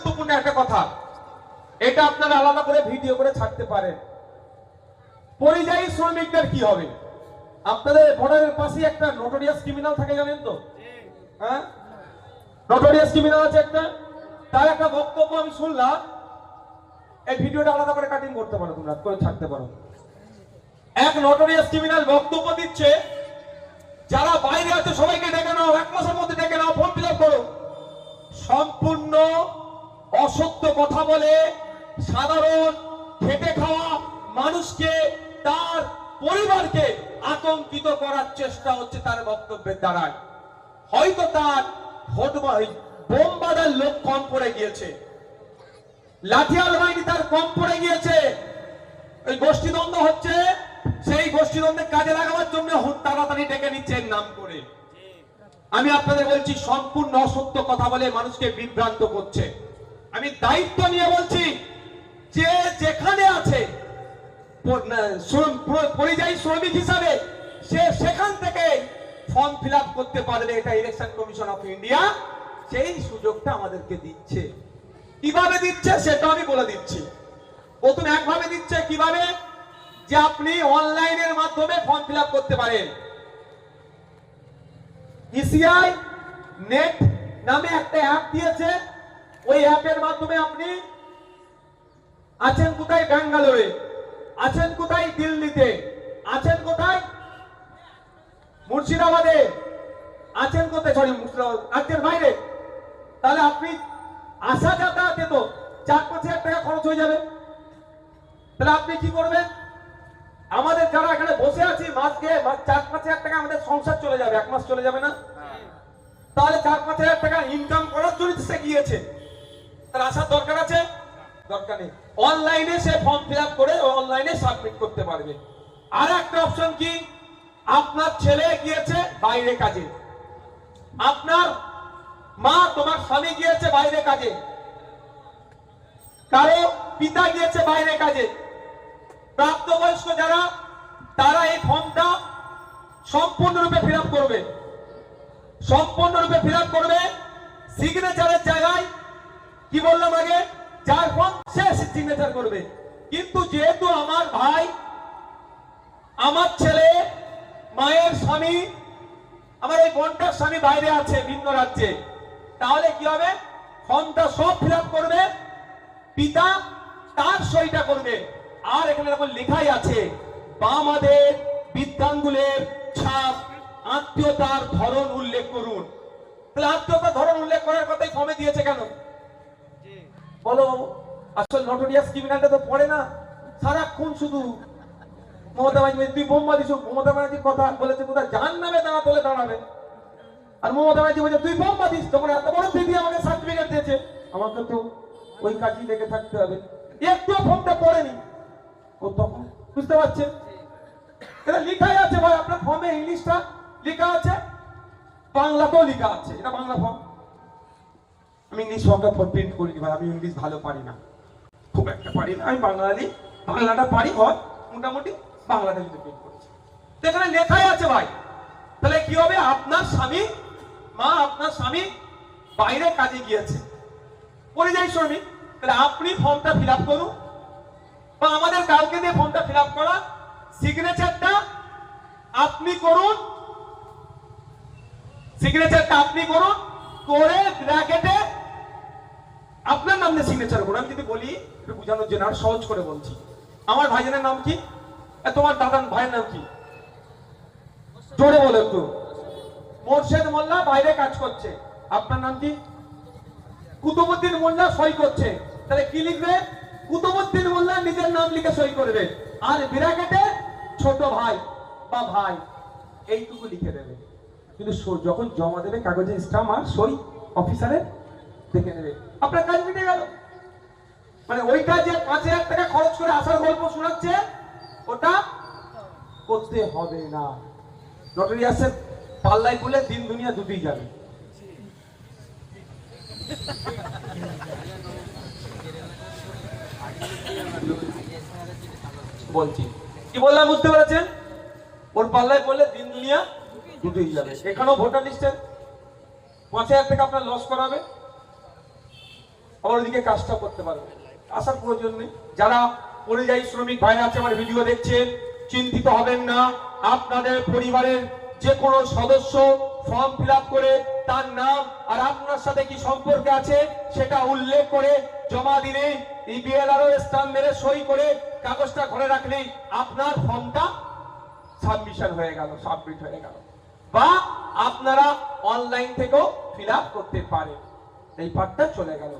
গুরুত্বপূর্ণ একটা কথা, এটা আপনারা আলাদা করে ভিডিও করে ছাড়তে পারেন। পরিযায়ী শ্রমিকদের কি হবে? আপনাদের বর্ডারের পাশে একটা নোটোরিয়াস ক্রিমিনাল থাকে, জানেন তো? হ্যাঁ, নোটোরিয়াস ক্রিমিনাল আছে একটা। তার একটা বক্তব্য আমি শুনলাম, এই ভিডিওটা আলাদা করে কাটিং করতে পারো, তোমরা করে ছাড়তে পারো। এক নোটোরিয়াস ক্রিমিনাল বক্তব্য দিচ্ছে, যারা বাইরে আছে সবাইকে ডেকে নাও, 1 মাসের মধ্যে ডেকে নাও, ফর্ম ফিল আপ করো। সম্পূর্ণ অসত্য কথা বলে সাধারণ খেটে খাওয়া মানুষকে, তার পরিবারকে আতঙ্কিত করার চেষ্টা হচ্ছে তার বক্তব্যের দ্বারা। হয়তো তার বোম বাঁধার লোক কম পড়ে গিয়েছে, লাঠিয়াল বাহিনী তার কম পড়ে গিয়েছে, এই গোষ্ঠীদ্বন্দ্ব হচ্ছে, সেই গোষ্ঠীদ্বন্দ্বে কাজে লাগাবার জন্য তাড়াতাড়ি ডেকে নিচ্ছেন নাম করে। আমি আপনাদের বলছি, সম্পূর্ণ অসত্য কথা বলে মানুষকে বিভ্রান্ত করছে। আমি দায়িত্ব নিয়ে বলছি, যে যেখানে আছে পরিযায়ী শ্রমিক হিসাবে সে সেখান থেকে ফর্ম ফিল আপ করতে পারবে। এটা ইলেকশন কমিশন অফ ইন্ডিয়া সেই সুযোগটা আমাদেরকে দিচ্ছে। কিভাবে দিচ্ছে সেটা আমি বলে দিচ্ছি। প্রথম একভাবে দিচ্ছে, কিভাবে? যে আপনি অনলাইনের মাধ্যমে ফর্ম ফিল আপ করতে পারেন। ইসিআই নেট নামে একটা অ্যাপ দিয়েছে, ওই অ্যাপের মাধ্যমে আপনি আছেন কোথায়? ব্যাঙ্গালোরে, আছেন কোথায়? দিল্লিতে, আছেন কোথায়? মুর্শিদাবাদে, আছেন কোথায়? সরি, মুর্শিদাবাদ রাজ্যের বাইরে। তাহলে আপনি আসা যাতায়াতে তো 4-5 হাজার টাকা খরচ হয়ে যাবে। তাহলে আপনি কি করবেন? আমাদের যারা এখানে বসে আছি, মাসকে 4-5 হাজার টাকা আমাদের সংসার চলে যাবে, 1 মাস চলে যাবে না? তাহলে 4-5 হাজার টাকা ইনকাম করার জন্য সে গিয়েছে, তার আসার দরকার আছে? দরকার নেই। অনলাইনে সে ফর্ম ফিল আপ করে অনলাইনে সাবমিট করতে পারবে। আর একটা অপশন কি? আপনার ছেলে গিয়েছে বাইরে কাজে, আপনার মা, তোমার স্বামী গিয়েছে বাইরে কাজে, কারো পিতা গিয়েছে বাইরে কাজে, প্রাপ্তবয়স্ক যারা, তারা এই ফর্মটা সম্পূর্ণরূপে ফিল আপ করবে। সম্পূর্ণরূপে ফিল আপ করবে। সিগনেচারের জায়গায় কি বললাম আগে, যার ফর্ম সে সিগনেচার করবে। কিন্তু যেহেতু আমার ভাই, আমার ছেলে, মায়ের স্বামী, আমার এই বোনটার স্বামী বাইরে আছে ভিন্ন রাজ্যে, তাহলে কি হবে? ফর্মটা সব ফিল আপ করবে, পিতা তার সইটা করবে। আর এখানে যখন লেখাই আছে, বামাদের বৃদ্ধাঙ্গুলের ছাপ, আত্মীয়তার ধরন উল্লেখ করুন। তাহলে আত্মীয়তার ধরন উল্লেখ করার কথাই ফর্মে দিয়েছে কেন বলো? আসল নোটোরিয়াস ক্রিমিনালটা তো পড়ে না, সারাক্ষণ শুধু মমতা ব্যানার্জি, তুই বোম বাঁধিস, মমতা ব্যানার্জির কথা বলেছে কোথায়? জাহান্নামে দাঁড়া তোলে দাঁড়াবে। আর মমতা ব্যানার্জি বলছে তুই বোম বাঁধিস, তখন এত বড় দিদি আমাকে সার্টিফিকেট দিয়েছে, আমাকে তো ওই কাজই দেখে থাকতে হবে। একটু ফর্মটা পড়েনি ও, তখন বুঝতে পারছেন? এটা লেখাই আছে ভাই, আপনার ফর্মে ইংলিশটা লেখা আছে, বাংলাতেও লেখা আছে। এটা বাংলা ফর্ম। আমি ইংলিশ ফর্মটা প্রিন্ট করিনি ভাই, আমি ইংলিশ ভালো পারি না, খুব একটা পারি না। আমি বাঙালি, বাংলাটা পারি, হয় মোটামুটি, বাংলাটা যদি প্রিন্ট করেছি। এখানে লেখাই আছে ভাই। তাহলে কি হবে? আপনার স্বামী, মা, আপনার স্বামী বাইরে কাজে গিয়েছে, পরিযায়ী শ্রমিক, তাহলে আপনি ফর্মটা ফিল আপ করুন, বা আমাদের কাউকে দিয়ে ফর্মটা ফিল আপ করা, সিগনেচারটা আপনি করুন, সিগনেচারটা আপনি করুন, করে ব্র্যাকেটে আপনার নাম দিয়ে সিগনেচার করুন। আমি যদি বলি একটু বোঝানোর জন্য, আর সহজ করে বলছি, আমার ভাইজানের নাম কি? তোমার দাদার ভাইয়ের নাম কি? জোরে বলো একটু। মোর্শেদ মোল্লা বাইরে কাজ করছে, আপনার নাম কি? কুতুবুদ্দিন মোল্লা সই করছে, তাহলে কি লিখবে? কুতুবুদ্দিন মোল্লা নিজের নাম লিখে সই করবে, আর ব্র্যাকেটে ছোট ভাই বা ভাই এইটুকু লিখে দেবে। কিন্তু যখন জমা দেবে কাগজে স্ট্যাম্প আর সই অফিসারের দেখে নেবে, আপনার কাজ মিটে গেল। মানে ওইটা যে 5 হাজার টাকা খরচ করে আসার গল্প শোনাচ্ছে, ওটা করতে হবে না। নোটোরিয়াসের পাল্লায় বলে দিন দুনিয়া দুটোই যাবে। বলছি কি বললাম, বুঝতে পেরেছেন? ওর পাল্লায় বললে দিন দুনিয়া দুটোই যাবে। এখানেও ভোটার লিস্টের 5,000 টাকা আপনার লস করাবে। আমার ওদিকে কাজটা করতে পারবে। আসার প্রয়োজন নেই। যারা পরিযায়ী শ্রমিক ভাইরা আছে আমার ভিডিও দেখছেন, চিন্তিত হবেন না। আপনাদের পরিবারের যে কোনো সদস্য ফর্ম ফিল আপ করে তার নাম আর আপনার সাথে কি সম্পর্ক আছে সেটা উল্লেখ করে জমা দিলে এই বিএলআরও স্ট্যাম্প মেরে সই করে কাগজটা ঘরে রাখলেই আপনার ফর্মটা সাবমিশন হয়ে গেল, সাবমিট হয়ে গেল। বা আপনারা অনলাইন থেকেও ফিল আপ করতে পারেন। এই পার্টটা চলে গেল।